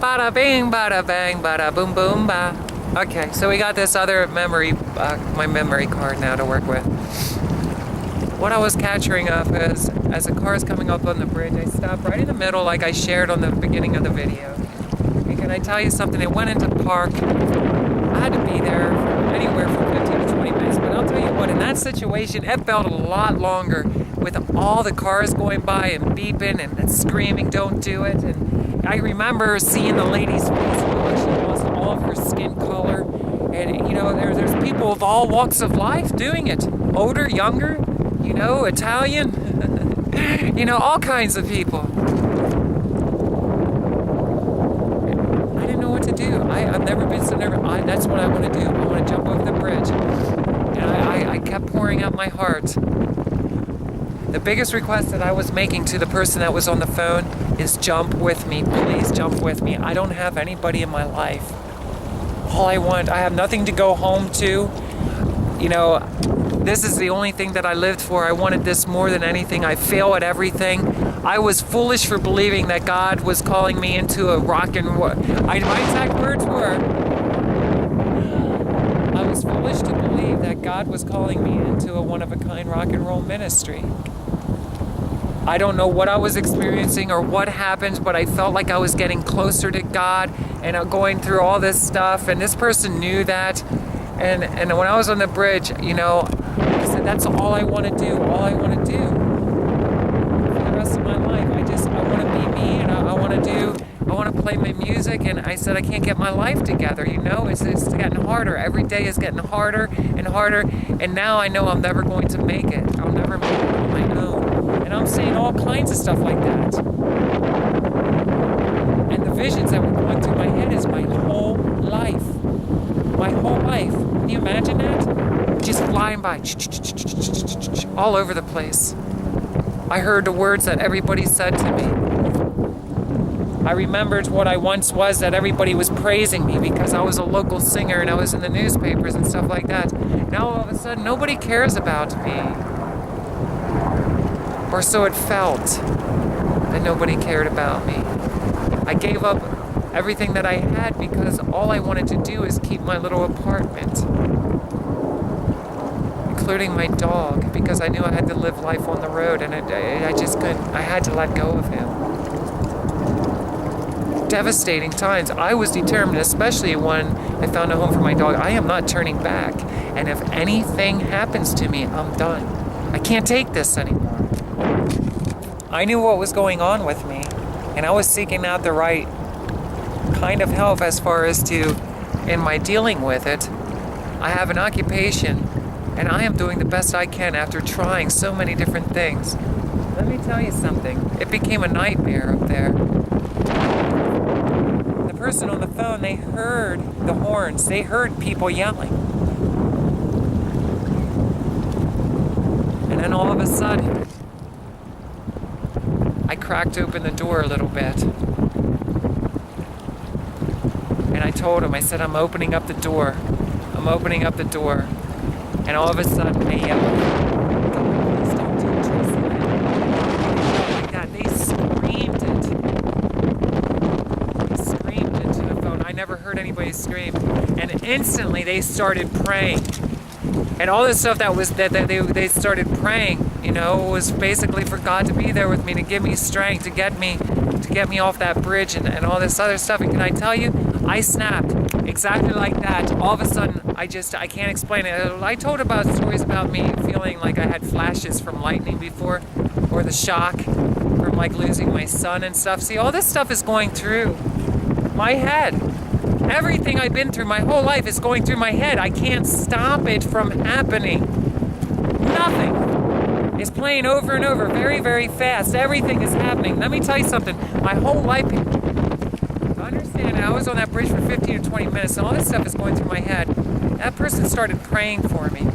bada bing, bada bang, bada boom boom ba. Okay, so we got this other memory, my memory card now to work with. What I was capturing of is, as the car is coming up on the bridge, I stopped right in the middle like I shared on the beginning of the video. And can I tell you something? It went into park. I had to be there anywhere from 15 to 20 minutes, but I'll tell you what, in that situation, it felt a lot longer with all the cars going by and beeping and screaming, don't do it. And I remember seeing the lady's face when she lost all of her skin color. And, you know, there's people of all walks of life doing it. Older, younger, you know, Italian, you know, all kinds of people. I didn't know what to do. I've never been so nervous. That's what I want to do. I want to jump over the bridge. And I kept pouring out my heart. The biggest request that I was making to the person that was on the phone is jump with me. Please jump with me. I don't have anybody in my life. All I want, I have nothing to go home to. You know, this is the only thing that I lived for. I wanted this more than anything. I fail at everything. I was foolish for believing that God was calling me into a rock and roll. My exact words were, I was foolish to believe that God was calling me into a one-of-a-kind rock and roll ministry. I don't know what I was experiencing or what happened, but I felt like I was getting closer to God and going through all this stuff, and this person knew that. And when I was on the bridge, you know, I said, that's all I want to do, all I want to do. For the rest of my life, I want to be me, and I want to play my music, and I said, I can't get my life together, you know, it's getting harder. Every day is getting harder and harder, and now I know I'm never going to make it. I'll never make it on my own. And I'm saying all kinds of stuff like that. And the visions that were going through my head is my whole life. My whole life. Can you imagine that? Just flying by. All over the place. I heard the words that everybody said to me. I remembered what I once was, that everybody was praising me because I was a local singer and I was in the newspapers and stuff like that. Now all of a sudden, nobody cares about me. Or so it felt, that nobody cared about me. I gave up everything that I had because all I wanted to do is keep my little apartment. Including my dog, because I knew I had to live life on the road, and I just couldn't, I had to let go of him. Devastating times. I was determined, especially when I found a home for my dog, I am not turning back. And if anything happens to me, I'm done. I can't take this anymore. I knew what was going on with me, and I was seeking out the right kind of help as far as to, in my dealing with it. I have an occupation, and I am doing the best I can after trying so many different things. Let me tell you something. It became a nightmare up there. The person on the phone, they heard the horns. They heard people yelling. And then all of a sudden, I cracked open the door a little bit. And I told him, I said, I'm opening up the door. I'm opening up the door. And all of a sudden, they yelled, please don't do it, Tracilyn. Like that. They screamed it. They screamed into the phone. I never heard anybody scream. And instantly, they started praying. And all this stuff that they started praying, you know, was basically for God to be there with me, to give me strength, to get me off that bridge and all this other stuff. And can I tell you, I snapped exactly like that. All of a sudden, I can't explain it. I told about stories about me feeling like I had flashes from lightning before, or the shock from like losing my son and stuff. See, all this stuff is going through my head. Everything I've been through my whole life is going through my head. I can't stop it from happening. Nothing. It's playing over and over very, very fast. Everything is happening. Let me tell you something. My whole life, understand, I was on that bridge for 15 or 20 minutes, and all this stuff is going through my head. That person started praying for me.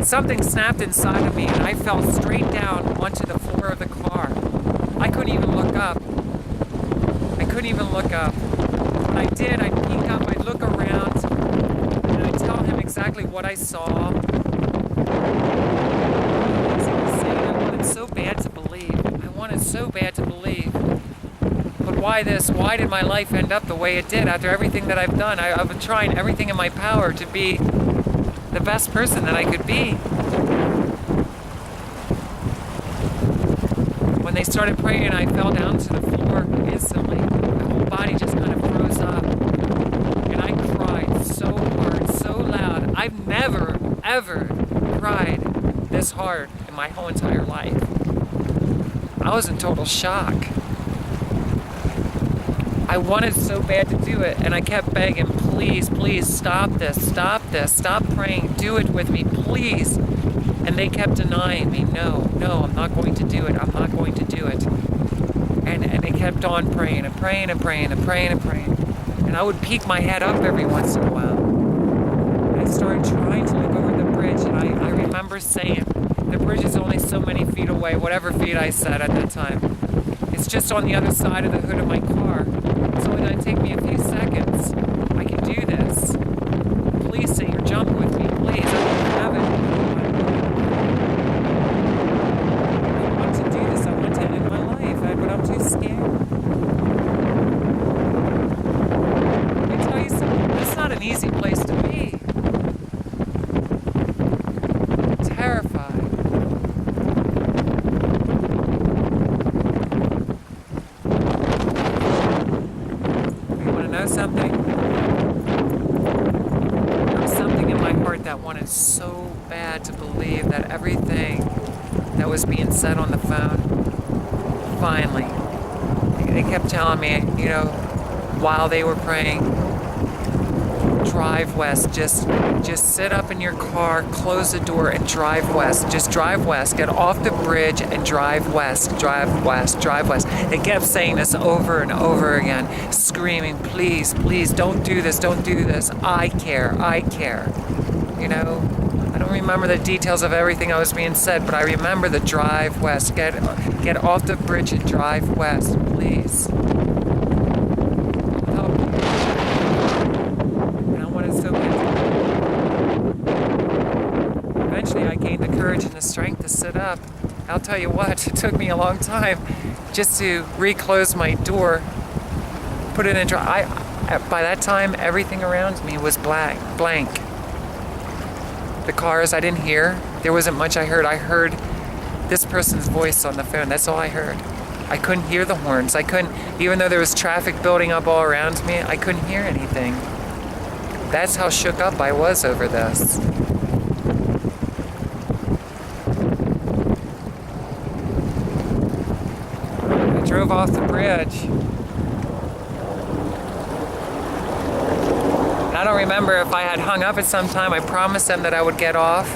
Something snapped inside of me, and I fell straight down onto the floor of the car. I couldn't even look up. When I did, I'd peek up, I'd look around, and I'd tell him exactly what I saw. I wanted so bad to believe. But why this? Why did my life end up the way it did after everything that I've done? I've been trying everything in my power to be the best person that I could be. When they started praying, I fell down to the floor instantly. My whole body just kind of froze up. And I cried so hard, so loud. I've never, ever cried this hard in my whole entire life. I was in total shock. I wanted so bad to do it, and I kept begging, please, please, stop this, stop praying, do it with me, please. And they kept denying me, no, I'm not going to do it, I'm not going to do it. And they kept on praying and praying and praying and praying and praying. And I would peek my head up every once in a while. And I started trying to look over the bridge, and I remember saying, the bridge is only so many feet away, whatever feet I said at that time. It's just on the other side of the hood of my car. It's only going to take me a few seconds. I can do this. Please say you're jumping with me, please. I don't have it. I want to do this. I want to end my life, but I'm too scared. Let me tell you something. It's not an easy place to be. Terrified. Something. There was something in my heart that wanted so bad to believe that everything that was being said on the phone, finally, they kept telling me, while they were praying, drive west, just sit up in your car, close the door and drive west, just drive west, get off the bridge and drive west, drive west, drive west. They kept saying this over and over again, screaming, please, please, don't do this, I care. I don't remember the details of everything I was being said, but I remember the drive west, get off the bridge and drive west, please. Eventually I gained the courage and the strength to sit up. I'll tell you what, it took me a long time just to reclose my door, put it in dry. By that time, everything around me was blank. The cars I didn't hear. There wasn't much I heard. I heard this person's voice on the phone. That's all I heard. I couldn't hear the horns. I couldn't, even though there was traffic building up all around me, I couldn't hear anything. That's how shook up I was over this. I drove off the bridge. I don't remember if I had hung up at some time. I promised them that I would get off,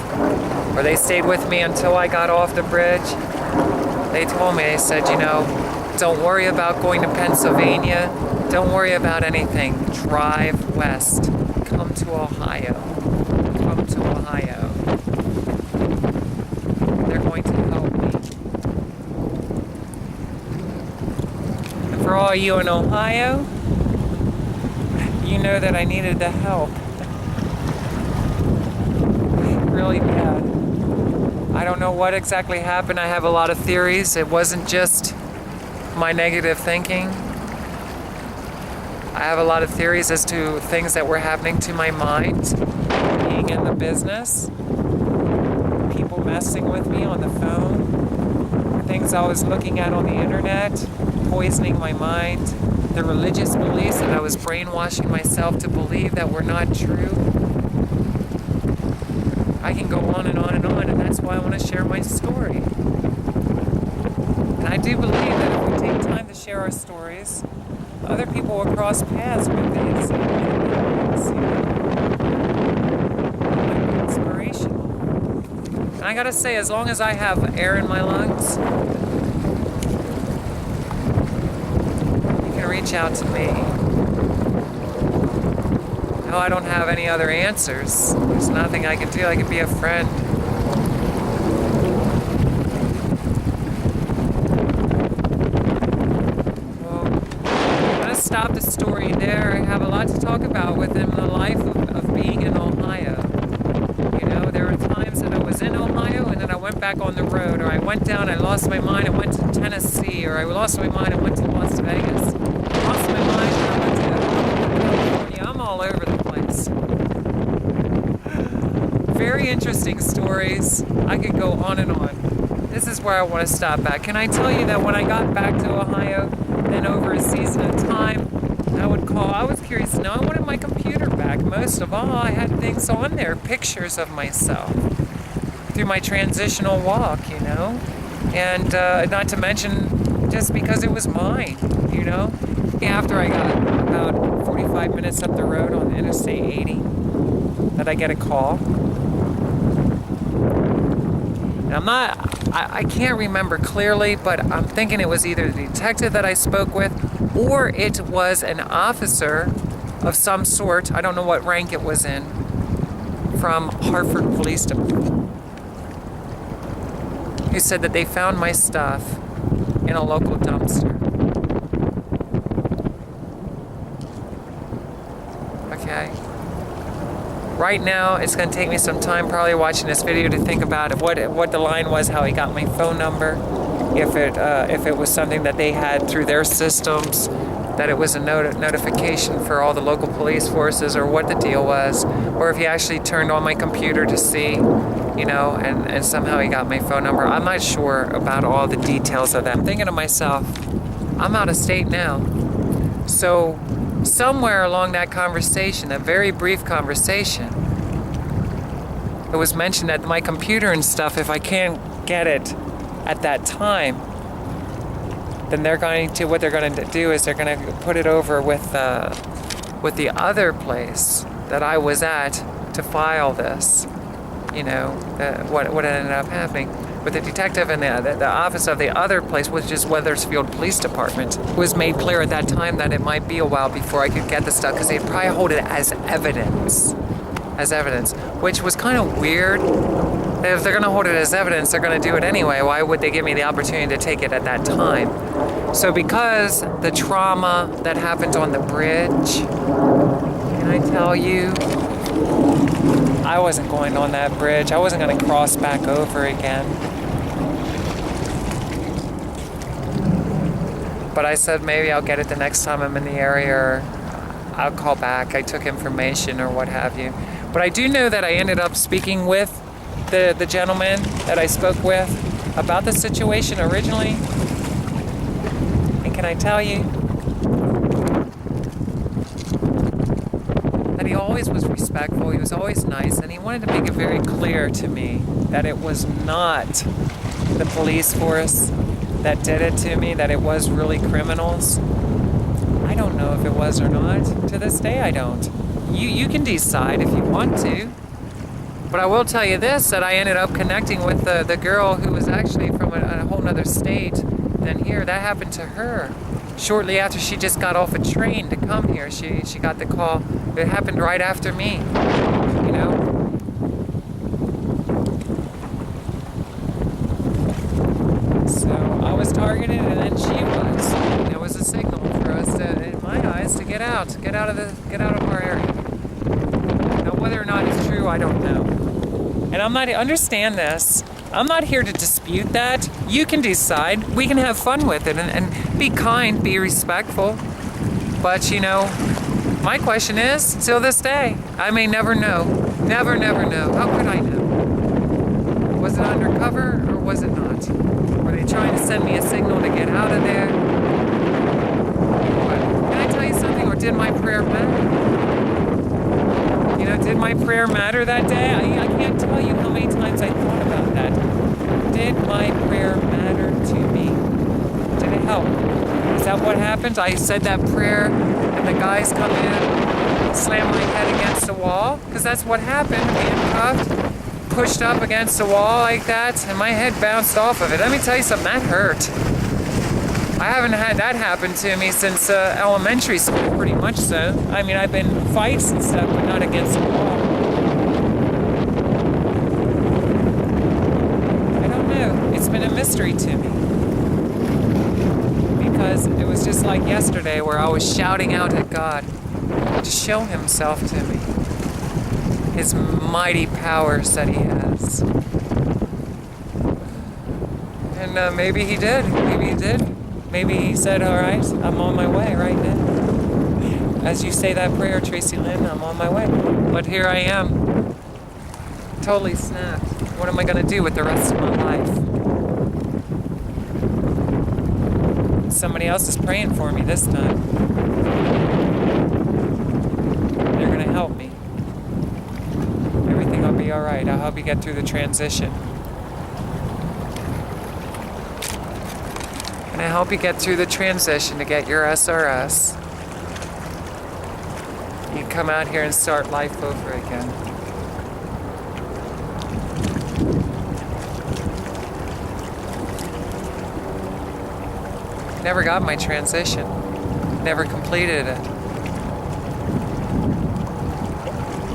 or they stayed with me until I got off the bridge. They told me, they said, don't worry about going to Pennsylvania. Don't worry about anything. Drive west. Come to Ohio. Come to Ohio. They're going to help me. And for all you in Ohio, you know that I needed the help. Really bad. I don't know what exactly happened. I have a lot of theories. It wasn't just my negative thinking. I have a lot of theories as to things that were happening to my mind, being in the business, people messing with me on the phone, things I was looking at on the internet, poisoning my mind, the religious beliefs that I was brainwashing myself to believe that were not true. I can go on and on and on, and that's why I want to share my story. And I do believe that if we take time to share our stories, other people will cross paths with these. Inspirational. And I gotta say, as long as I have air in my lungs, you can reach out to me. No, I don't have any other answers. There's nothing I can do. I can be a friend. Stop the story there. I have a lot to talk about within the life of being in Ohio. There were times that I was in Ohio and then I went back on the road, or I went down, I lost my mind and went to Tennessee, or I lost my mind and went to Las Vegas. very interesting stories. I could go on and on. This is where I want to stop at. Can I tell you that when I got back to Ohio, then over a season of time, I would call. I was curious to know. I wanted my computer back. Most of all, I had things on there, pictures of myself through my transitional walk, you know, and not to mention just because it was mine, you know. After I got about 45 minutes up the road on Interstate 80, that I get a call. And I can't remember clearly, but I'm thinking it was either the detective that I spoke with, or it was an officer of some sort, I don't know what rank it was in, from Hartford Police Department, who said that they found my stuff in a local dumpster. Okay. Right now, it's going to take me some time probably watching this video to think about what the line was, how he got my phone number, if it was something that they had through their systems, that it was a notification for all the local police forces, or what the deal was, or if he actually turned on my computer to see, you know, and somehow he got my phone number. I'm not sure about all the details of that. I'm thinking to myself, I'm out of state now. So somewhere along that conversation, a very brief conversation, it was mentioned that my computer and stuff, if I can't get it at that time, then what they're going to do is they're going to put it over with the other place that I was at to file this. You know, what ended up happening with the detective and the office of the other place, which is Wethersfield Police Department. It was made clear at that time that it might be a while before I could get the stuff, because they'd probably hold it as evidence, which was kind of weird. If they're going to hold it as evidence, they're going to do it anyway. Why would they give me the opportunity to take it at that time? So because the trauma that happened on the bridge, can I tell you, I wasn't going on that bridge. I wasn't going to cross back over again. But I said maybe I'll get it the next time I'm in the area, or I'll call back. I took information or what have you. But I do know that I ended up speaking with the gentleman that I spoke with about the situation originally. And can I tell you that he always was respectful, he was always nice, and he wanted to make it very clear to me that it was not the police force that did it to me, that it was really criminals. I don't know if it was or not. To this day, I don't. You can decide if you want to. But I will tell you this, that I ended up connecting with the girl who was actually from a whole other state than here. That happened to her shortly after she just got off a train to come here. She got the call. It happened right after me, you know. So I was targeted, and then she was. And it was a signal for us to, in my eyes, to get out of our area. Now, whether or not it's true, I don't know. And understand this. I'm not here to dispute that. You can decide. We can have fun with it and be kind, be respectful. But, you know, my question is, till this day, I may never know. Never know. How could I know? Was it undercover or was it not? Were they trying to send me a signal to get out of there? But can I tell you something? Or did my prayer matter? You know, did my prayer matter that day? I can't tell you how many times I thought about that. Did my prayer matter to me? Did it help? Is that what happened? I said that prayer and the guys come in, slam my head against the wall? Because that's what happened. Handcuffed, pushed up against the wall like that, and my head bounced off of it. Let me tell you something, that hurt. I haven't had that happen to me since elementary school, pretty much so. I mean, I've been in fights and stuff, but not against the wall. I don't know. It's been a mystery to me. Because it was just like yesterday where I was shouting out at God to show himself to me. His mighty powers that he has. And maybe he did. Maybe he said, all right, I'm on my way right now. As you say that prayer, Tracilyn, I'm on my way. But here I am totally snapped. What am I going to do with the rest of my life? Somebody else is praying for me this time. They're going to help me. Everything will be alright. I'll help you get through the transition. And I help you get through the transition to get your SRS. You can come out here and start life over again. Never got my transition. Never completed it.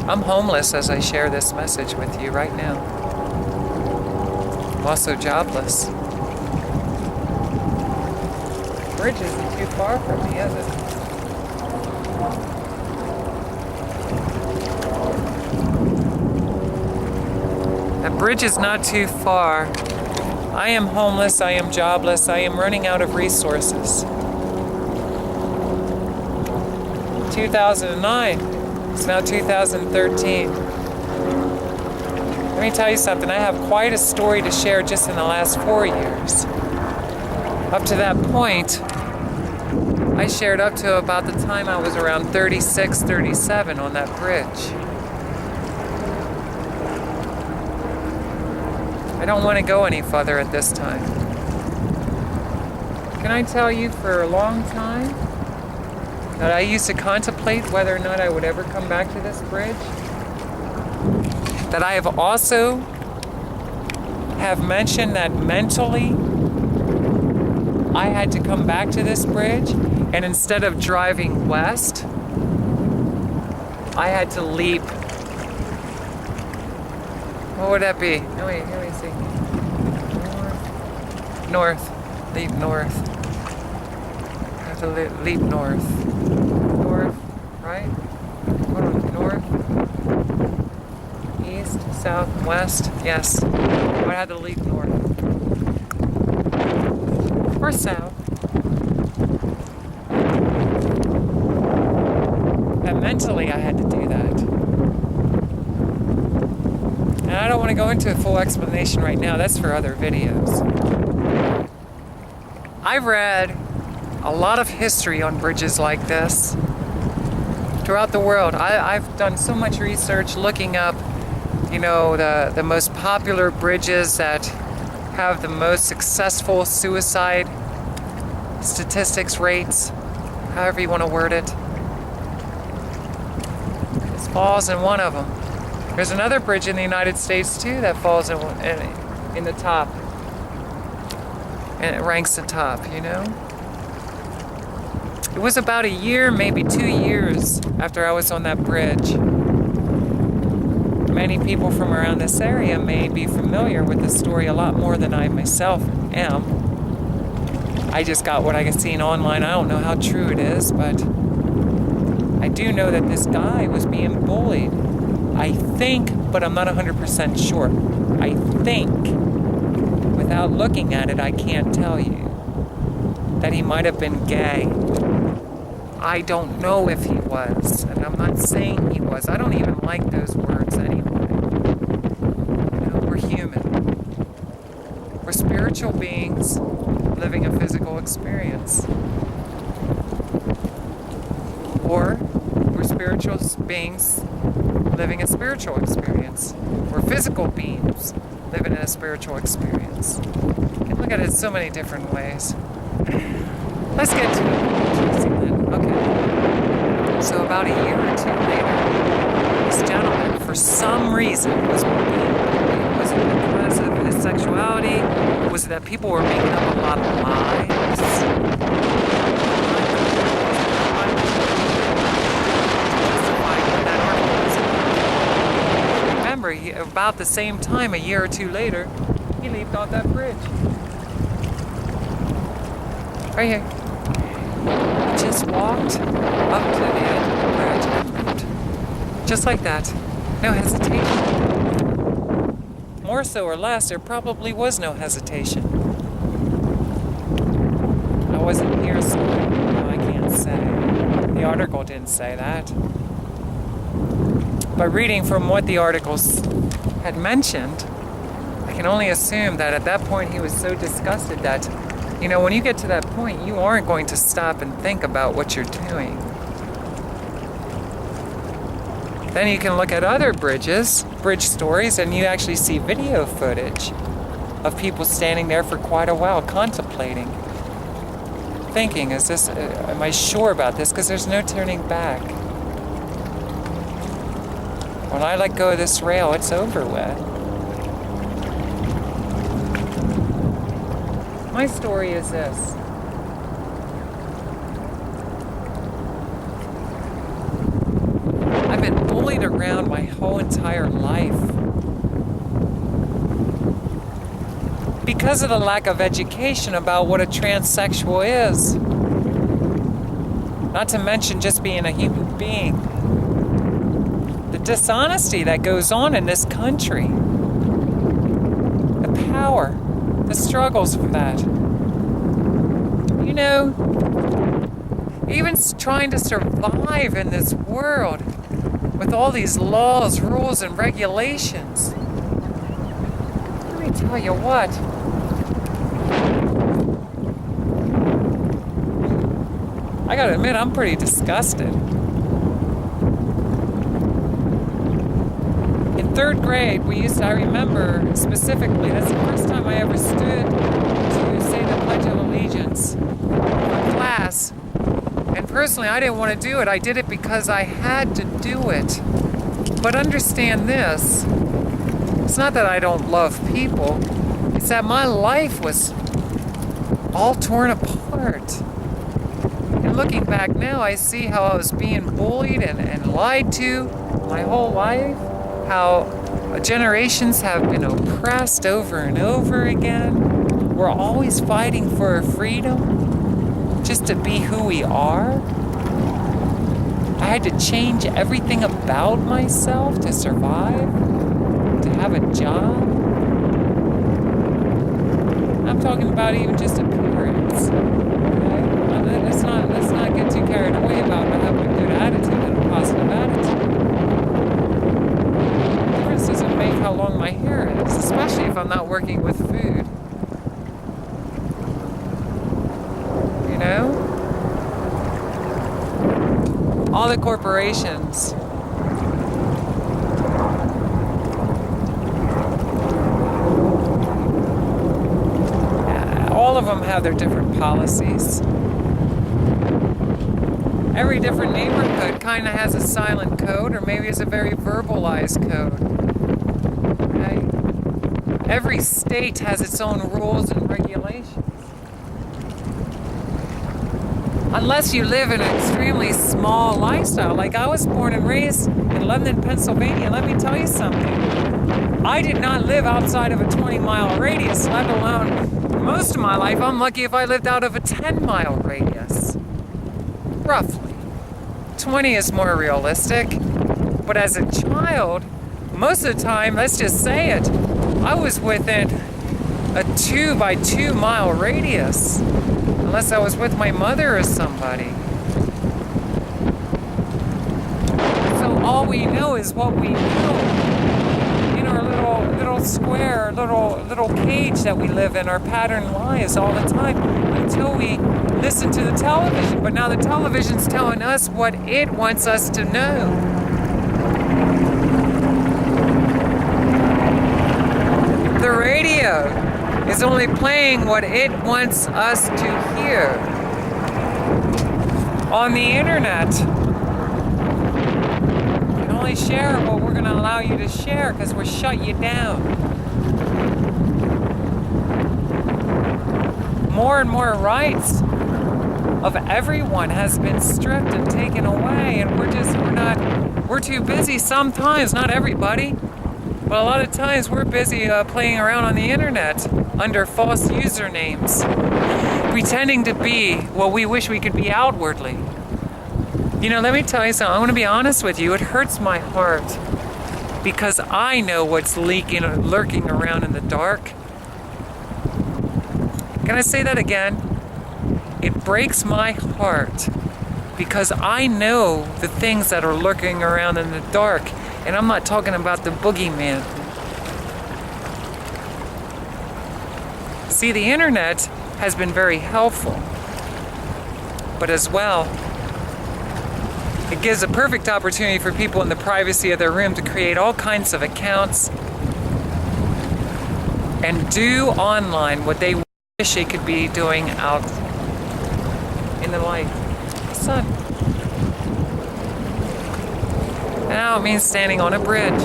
I'm homeless as I share this message with you right now. I'm also jobless. Bridge isn't too far from me, is it? That bridge is not too far. I am homeless, I am jobless, I am running out of resources. 2009, it's now 2013. Let me tell you something, I have quite a story to share just in the last 4 years. Up to that point, I shared up to about the time I was around 36, 37 on that bridge. I don't want to go any further at this time. Can I tell you for a long time that I used to contemplate whether or not I would ever come back to this bridge? That I have also mentioned that mentally I had to come back to this bridge, and instead of driving west, I had to leap. What would that be? Let me see. North. Leap north. I have to leap north. North, right? Hold on. North, east, south, west. Yes. I would have to leap north. Or south. And mentally I had to do that. And I don't want to go into a full explanation right now. That's for other videos. I've read a lot of history on bridges like this throughout the world. I've done so much research looking up, the most popular bridges that have the most successful suicide statistics rates, however you want to word it. This falls in one of them. There's another bridge in the United States too that falls in the top, and it ranks the top. It was about a year, maybe 2 years after I was on that bridge. Many people from around this area may be familiar with this story a lot more than I myself am. I just got what I had seen online. I don't know how true it is, but I do know that this guy was being bullied. I think, but I'm not 100% sure. I think, without looking at it, I can't tell you, that he might have been gay. I don't know if he was, and I'm not saying he was. I don't even like those words anyway. We're human. We're spiritual beings living a physical experience. Or we're spiritual beings living a spiritual experience. We're physical beings living in a spiritual experience. You can look at it so many different ways. Let's get to Tracilyn. Okay. So about a year or two later, this gentleman, for some reason, was being bullied. Was it because of his sexuality? Was it that people were making up a lot of lies? About the same time, a year or two later, he leaped off that bridge. Right here. He just walked up to the edge of the bridge and leaped. Just like that. No hesitation. More so or less, there probably was no hesitation. I wasn't here, so I can't say. The article didn't say that. But reading from what the articles had mentioned, I can only assume that at that point he was so disgusted that, you know, when you get to that point, you aren't going to stop and think about what you're doing. Then you can look at other bridge stories, and you actually see video footage of people standing there for quite a while contemplating, thinking, am I sure about this? Because there's no turning back. When I let go of this rail, it's over with. My story is this. I've been bullied around my whole entire life because of the lack of education about what a transsexual is. Not to mention just being a human being. The dishonesty that goes on in this country. The power. The struggles for that. You know, even trying to survive in this world with all these laws, rules, and regulations. Let me tell you what. I gotta admit, I'm pretty disgusted. In 3rd grade, I remember specifically, that's the first time I ever stood to say the Pledge of Allegiance in class. And personally, I didn't want to do it. I did it because I had to do it. But understand this, it's not that I don't love people, it's that my life was all torn apart. And looking back now, I see how I was being bullied and lied to my whole life. How generations have been oppressed over and over again. We're always fighting for our freedom, just to be who we are. I had to change everything about myself to survive, to have a job. I'm talking about even just appearance. Okay? Let's not get too carried away about having a good attitude and a positive attitude. Doesn't make how long my hair is, especially if I'm not working with food. You know? All the corporations. All of them have their different policies. Every different neighborhood kind of has a silent code, or maybe it's a very verbalized code. Okay? Every state has its own rules and regulations. Unless you live in an extremely small lifestyle, like I was born and raised in London, Pennsylvania. Let me tell you something. I did not live outside of a 20-mile radius, let alone most of my life. I'm lucky if I lived out of a 10-mile radius. Roughly. 20 is more realistic. But as a child, most of the time, let's just say it, I was within a 2 by 2 mile radius. Unless I was with my mother or somebody. So all we know is what we know. In our little square, little cage that we live in, our pattern lives all the time until we listen to the television. But now the television's telling us what it wants us to know. The radio is only playing what it wants us to hear. On the internet, you can only share what we're going to allow you to share because we're shut you down. More and more rights of everyone has been stripped and taken away, and we're too busy sometimes, not everybody. But a lot of times we're busy playing around on the internet under false usernames, pretending to be what we wish we could be outwardly. You know, let me tell you something. I want to be honest with you. It hurts my heart because I know what's lurking around in the dark. Can I say that again? It breaks my heart because I know the things that are lurking around in the dark. And I'm not talking about the boogeyman. See, the internet has been very helpful, but as well, it gives a perfect opportunity for people in the privacy of their room to create all kinds of accounts and do online what they wish they could be doing out in the light, the sun. Now it means standing on a bridge.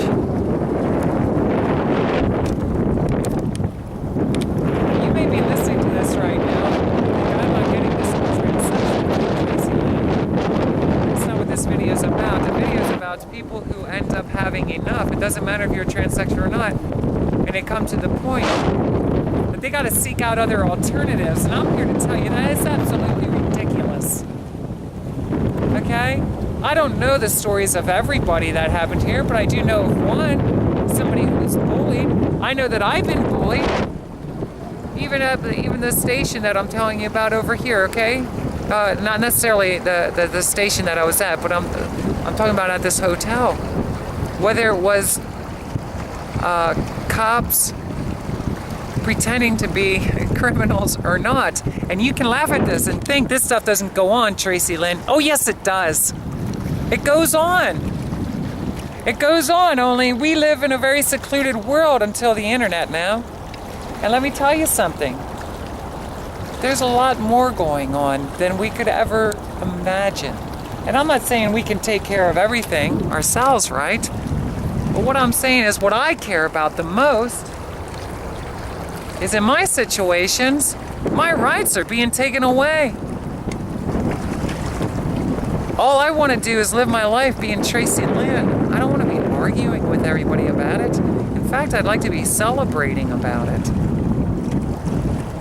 You may be listening to this right now. I'm not getting this much reception. That's not what this video is about. The video is about people who end up having enough. It doesn't matter if you're a transsexual or not. And they come to the point that they got to seek out other alternatives. And I'm here to tell you that is absolutely ridiculous. Okay? I don't know the stories of everybody that happened here, but I do know of one, somebody who was bullied. I know that I've been bullied, even at the station that I'm telling you about over here. Okay, not necessarily the station that I was at, but I'm talking about at this hotel. Whether it was cops pretending to be criminals or not, and you can laugh at this and think this stuff doesn't go on, Tracilyn. Oh yes, it does. It goes on. It goes on, only we live in a very secluded world until the internet now. And let me tell you something. There's a lot more going on than we could ever imagine. And I'm not saying we can take care of everything ourselves, right? But what I'm saying is what I care about the most is in my situations, my rights are being taken away. All I want to do is live my life being Tracilyn. I don't want to be arguing with everybody about it. In fact, I'd like to be celebrating about it.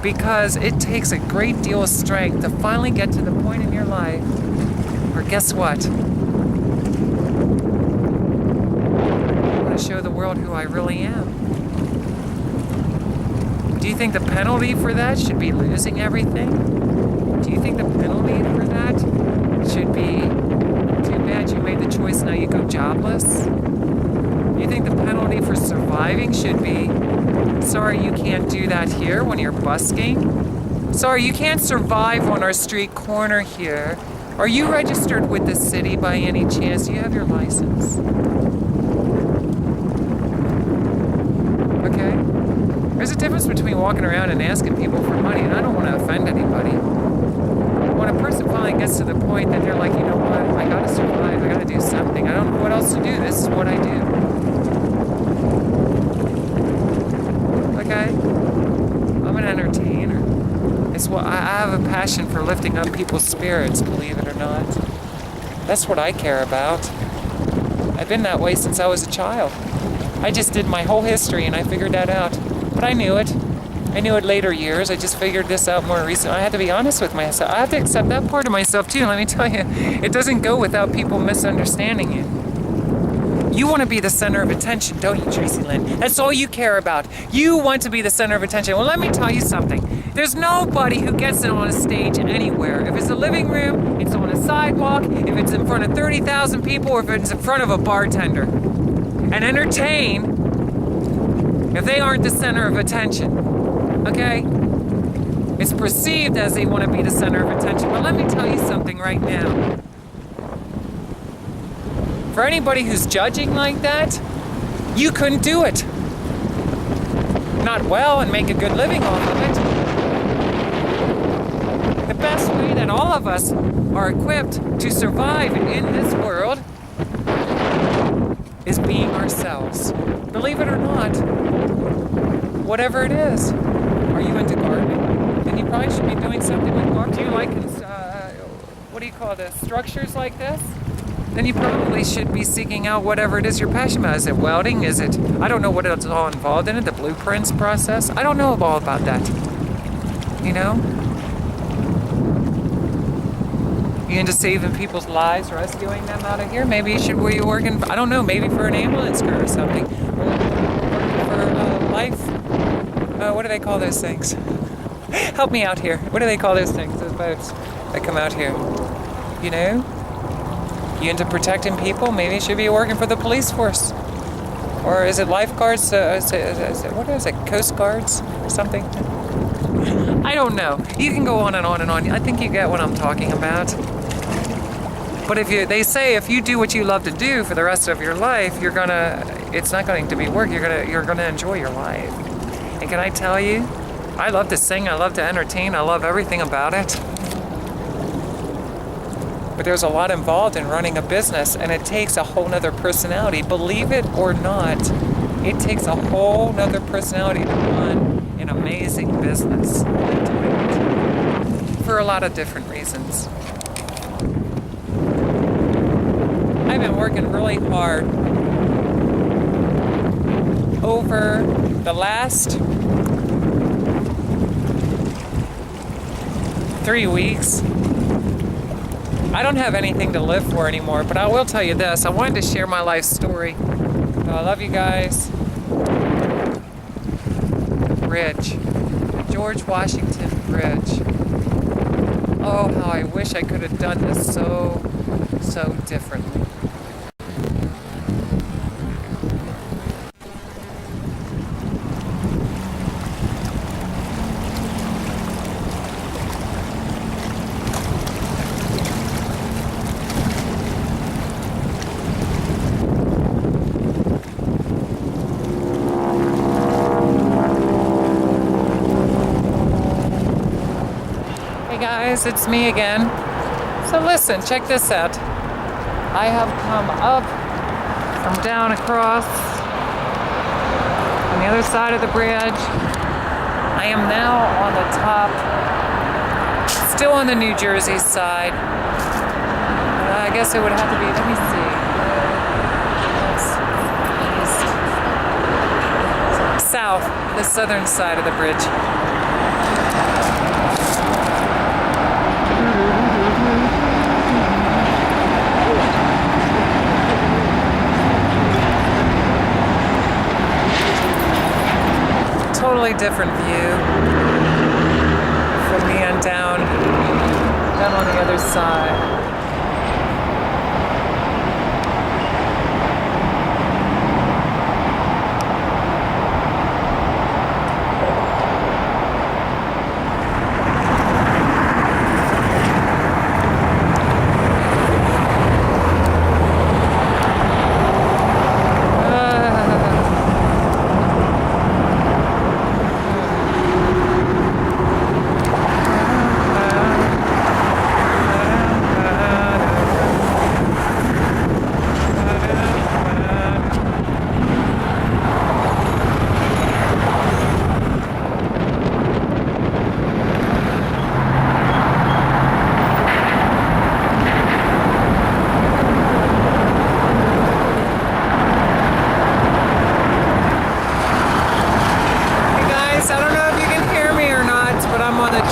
Because it takes a great deal of strength to finally get to the point in your life where, guess what? I want to show the world who I really am. Do you think the penalty for that should be losing everything? Do you think the penalty for that should be, too bad you made the choice, now you go jobless? You think the penalty for surviving should be, sorry you can't do that here when you're busking? Sorry, you can't survive on our street corner here. Are you registered with the city by any chance? Do you have your license? Okay? There's a difference between walking around and asking people for money, and I don't want to offend anybody. When a person finally gets to the point that they're like, you know what, I gotta survive, I gotta do something, I don't know what else to do, this is what I do. Okay? I'm an entertainer. It's what I have a passion for lifting up people's spirits, believe it or not. That's what I care about. I've been that way since I was a child. I just did my whole history and I figured that out. But I knew it. I knew it later years. I just figured this out more recently. I had to be honest with myself. I have to accept that part of myself too. Let me tell you, it doesn't go without people misunderstanding you. You want to be the center of attention, don't you, Tracilyn? That's all you care about. You want to be the center of attention. Well, let me tell you something. There's nobody who gets it on a stage anywhere. If it's a living room, it's on a sidewalk, if it's in front of 30,000 people, or if it's in front of a bartender. And entertain if they aren't the center of attention. Okay? It's perceived as they want to be the center of attention. But let me tell you something right now. For anybody who's judging like that, you couldn't do it. Not well and make a good living off of it. The best way that all of us are equipped to survive in this world is being ourselves. Believe it or not, whatever it is. Are you into gardening? Then you probably should be doing something with gardening. Do you like, what do you call this, structures like this? Then you probably should be seeking out whatever it is you're passionate about. Is it welding? Is it, I don't know what else is all involved in it, the blueprints process. I don't know all about that. You know? You into saving people's lives, rescuing them out of here? Maybe you should be working, I don't know, maybe for an ambulance crew or something. Or for life. What do they call those things? Help me out here. What do they call those things, those boats that come out here? You know? You into protecting people? Maybe you should be working for the police force. Or is it lifeguards? What is it? Coast Guards or something? I don't know. You can go on and on and on. I think you get what I'm talking about. But they say if you do what you love to do for the rest of your life, it's not going to be work. You're gonna enjoy your life. And can I tell you, I love to sing, I love to entertain, I love everything about it. But there's a lot involved in running a business, and it takes a whole nother personality. Believe it or not, it takes a whole nother personality to run an amazing business. For a lot of different reasons. I've been working really hard over the last 3 weeks. I don't have anything to live for anymore, but I will tell you this. I wanted to share my life story. I love you guys. Bridge. The George Washington Bridge. Oh, how I wish I could have done this so differently. Guys, it's me again. So listen, check this out. I have come up from down across on the other side of the bridge. I am now on the top, still on the New Jersey side. I guess it would have to be, let me see. That's east. South, the southern side of the bridge. Totally different view from being down on the other side.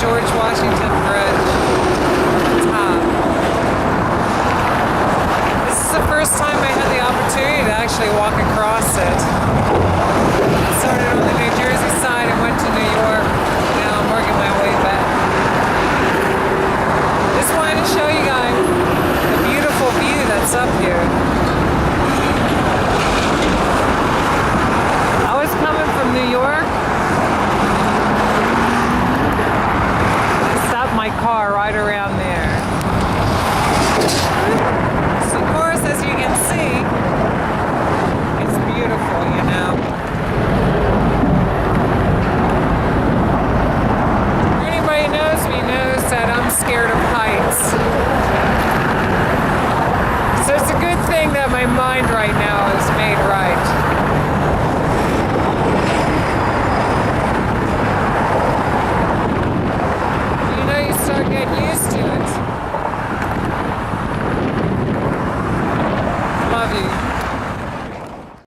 George Washington Bridge top. This is the first time I had the opportunity to actually walk across it. I started on the New Jersey side and went to New York. Now I'm working my way back. Just wanted to show you guys the beautiful view that's up here. I was coming from New York. My car right around there. So of course, as you can see, it's beautiful, you know. Anybody knows me knows that I'm scared of heights. So it's a good thing that my mind right now is made right.